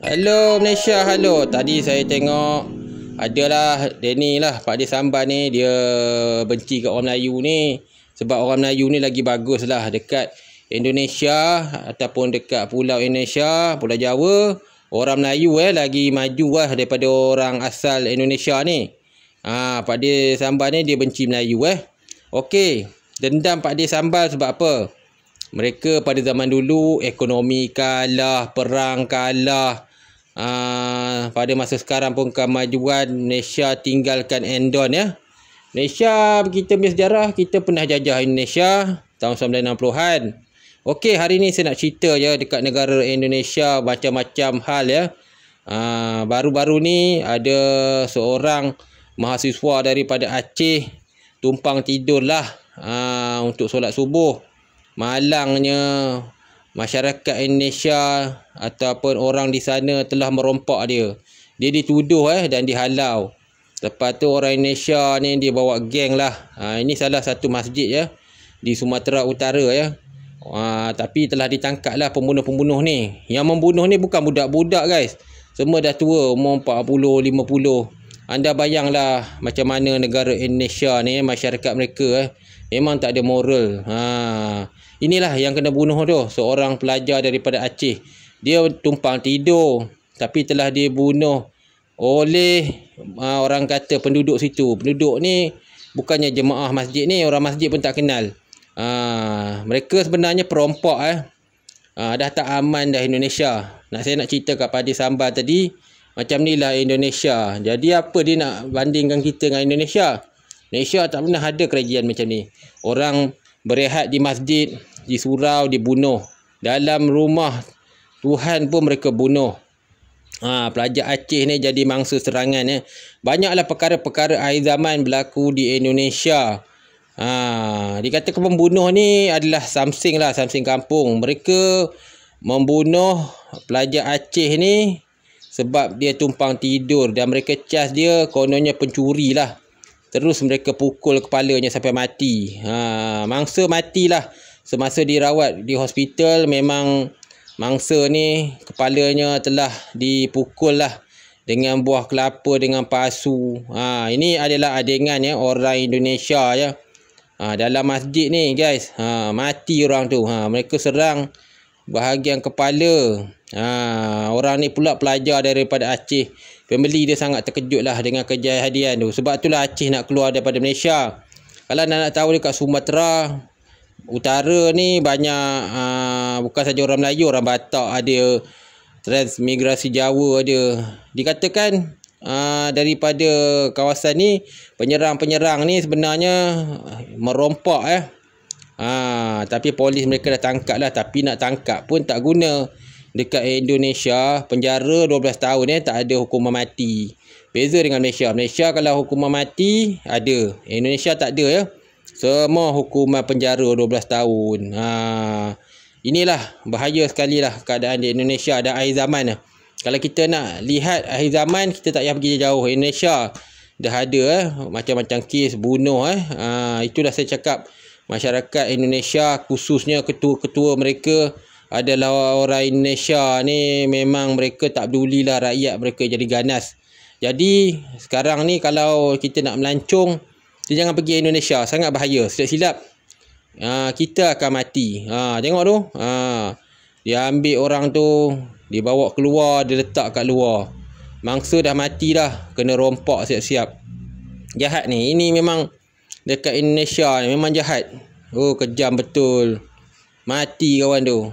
Halo Malaysia, halo. Tadi saya tengok adalah Denny lah, Pak Dia Samban ni, dia benci kat orang Melayu ni. Sebab orang Melayu ni lagi bagus lah dekat Indonesia ataupun dekat Pulau Indonesia, Pulau Jawa. Orang Melayu lagi maju lah daripada orang asal Indonesia ni. Pak Dia Samban ni dia benci Melayu Okey, dendam Pak Dia Samban sebab apa? Mereka pada zaman dulu ekonomi kalah, perang kalah. Pada masa sekarang pun kemajuan Malaysia tinggalkan Endon Malaysia, kita punya sejarah, kita pernah jajah Indonesia tahun 1960-an. Okey, hari ni saya nak cerita dekat negara Indonesia macam-macam hal baru-baru ni ada seorang mahasiswa daripada Aceh tumpang tidur lah untuk solat subuh. Malangnya masyarakat Indonesia ataupun orang di sana telah merompak dia. Dia dituduh dan dihalau. Lepas tu orang Indonesia ni dia bawa geng lah. Ini salah satu masjid di Sumatera Utara tapi telah ditangkap lah pembunuh-pembunuh ni. Yang membunuh ni bukan budak-budak guys. Semua dah tua, umur 40, 50. Anda bayanglah macam mana negara Indonesia ni, masyarakat mereka memang tak ada moral. Inilah yang kena bunuh tu, seorang pelajar daripada Aceh. Dia tumpang tidur tapi telah dibunuh oleh orang kata penduduk situ. Penduduk ni bukannya jemaah masjid ni, orang masjid pun tak kenal. Mereka sebenarnya perompak dah tak aman dah Indonesia. Saya nak cerita kat Pak Dia Samban tadi, macam ni lah Indonesia. Jadi apa dia nak bandingkan kita dengan Indonesia? Malaysia tak pernah ada kerajaan macam ni. Orang berehat di masjid, di surau dibunuh. Dalam rumah Tuhan pun mereka bunuh. Pelajar Aceh ni jadi mangsa serangan Banyaklah perkara-perkara akhir zaman berlaku di Indonesia. Dikatakan pembunuh ni adalah Samsing lah, Samsing kampung. Mereka membunuh pelajar Aceh ni sebab dia tumpang tidur dan mereka cas dia kononnya pencuri lah. Terus mereka pukul kepalanya sampai mati. Mangsa matilah. Semasa dirawat di hospital, memang mangsa ni kepalanya telah dipukul lah dengan buah kelapa, dengan pasu. Ini adalah adegan orang Indonesia dalam masjid ni guys. Mati orang tu. Mereka serang bahagian kepala. Orang ni pula pelajar daripada Aceh. Pembeli dia sangat terkejut lah dengan kejadian tu. Sebab itulah Aceh nak keluar daripada Malaysia. Kalau nak tahu dekat Sumatera Utara ni banyak bukan saja orang Melayu, orang Batak ada, transmigrasi Jawa ada. Dikatakan daripada kawasan ni penyerang-penyerang ni sebenarnya merompak tapi polis mereka dah tangkap lah. Tapi nak tangkap pun tak guna. Dekat Indonesia penjara 12 tahun tak ada hukuman mati. Beza dengan Malaysia. Malaysia kalau hukuman mati ada, Indonesia tak ada Semua hukuman penjara 12 tahun. Inilah bahaya sekali lah keadaan di Indonesia dan akhir zaman. Kalau kita nak lihat akhir zaman, kita tak payah pergi jauh. Indonesia dah ada macam-macam kes bunuh itulah saya cakap, masyarakat Indonesia khususnya ketua-ketua mereka adalah orang Indonesia ni, memang mereka tak pedulilah rakyat mereka jadi ganas. Jadi sekarang ni kalau kita nak melancong, kita jangan pergi Indonesia, sangat bahaya. Silap-silap kita akan mati. Tengok tu. Dia ambil orang tu, dia bawa keluar, dia letak kat luar. Mangsa dah mati dah, kena rompak siap-siap. Jahat ni. Ini memang dekat Indonesia ni memang jahat. Kejam betul. Mati kawan tu.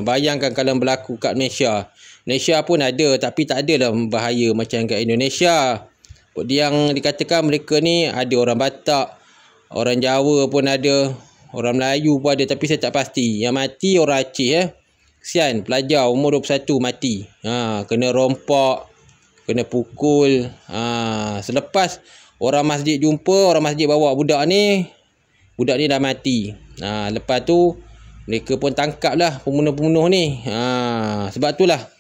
Bayangkan kalau berlaku kat Malaysia. Malaysia pun ada, tapi tak ada lah bahaya macam kat Indonesia. Yang dikatakan mereka ni ada orang Batak, orang Jawa pun ada, orang Melayu pun ada, tapi saya tak pasti. Yang mati orang Aceh Kesian, pelajar umur 21 mati. Kena rompak, kena pukul. Selepas orang masjid jumpa, orang masjid bawa budak ni dah mati. Lepas tu mereka pun tangkap lah pembunuh-pembunuh ni. Sebab itulah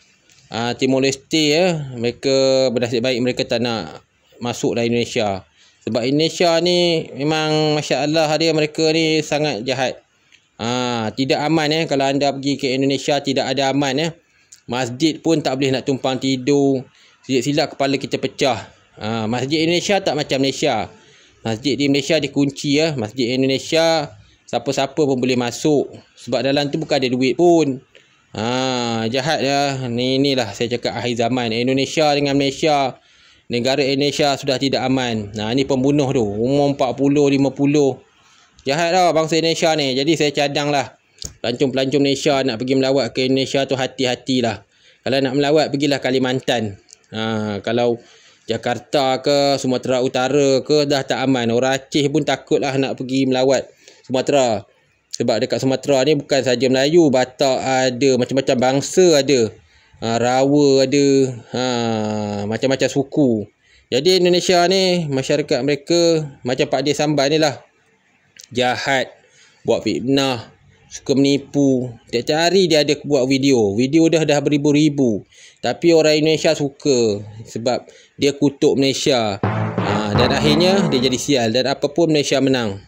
Timor Leste mereka bernasib baik mereka tak nak masuk dari Indonesia. Sebab Indonesia ni memang Masya Allah dia, mereka ni sangat jahat. Tidak aman kalau anda pergi ke Indonesia, tidak ada aman Masjid pun tak boleh nak tumpang tidur. Silap-silap kepala kita pecah. Masjid Indonesia tak macam Malaysia. Masjid di Malaysia dikunci ya. Masjid Indonesia siapa-siapa pun boleh masuk. Sebab dalam tu bukan ada duit pun. Jahat ya. Inilah saya cakap akhir zaman. Indonesia dengan Malaysia. Negara Indonesia sudah tidak aman. Ni pembunuh tu. Umur 40, 50. Jahat tau bangsa Indonesia ni. Jadi saya cadang lah. Pelancong-pelancong Malaysia nak pergi melawat ke Indonesia tu hati-hatilah. Kalau nak melawat pergilah Kalimantan. Kalau Jakarta ke Sumatera Utara ke dah tak aman. Orang Aceh pun takutlah nak pergi melawat Sumatera. Sebab dekat Sumatera ni bukan saja Melayu, Batak ada, macam-macam bangsa ada. Rawa ada, macam-macam suku. Jadi Indonesia ni masyarakat mereka macam Pak Dir Samban ni lah. Jahat, buat fitnah, suka menipu. Tiap-tiap hari dia ada buat video. Video dah beribu-ribu. Tapi orang Indonesia suka sebab dia kutuk Malaysia. Dan akhirnya dia jadi sial. Dan apapun Malaysia menang.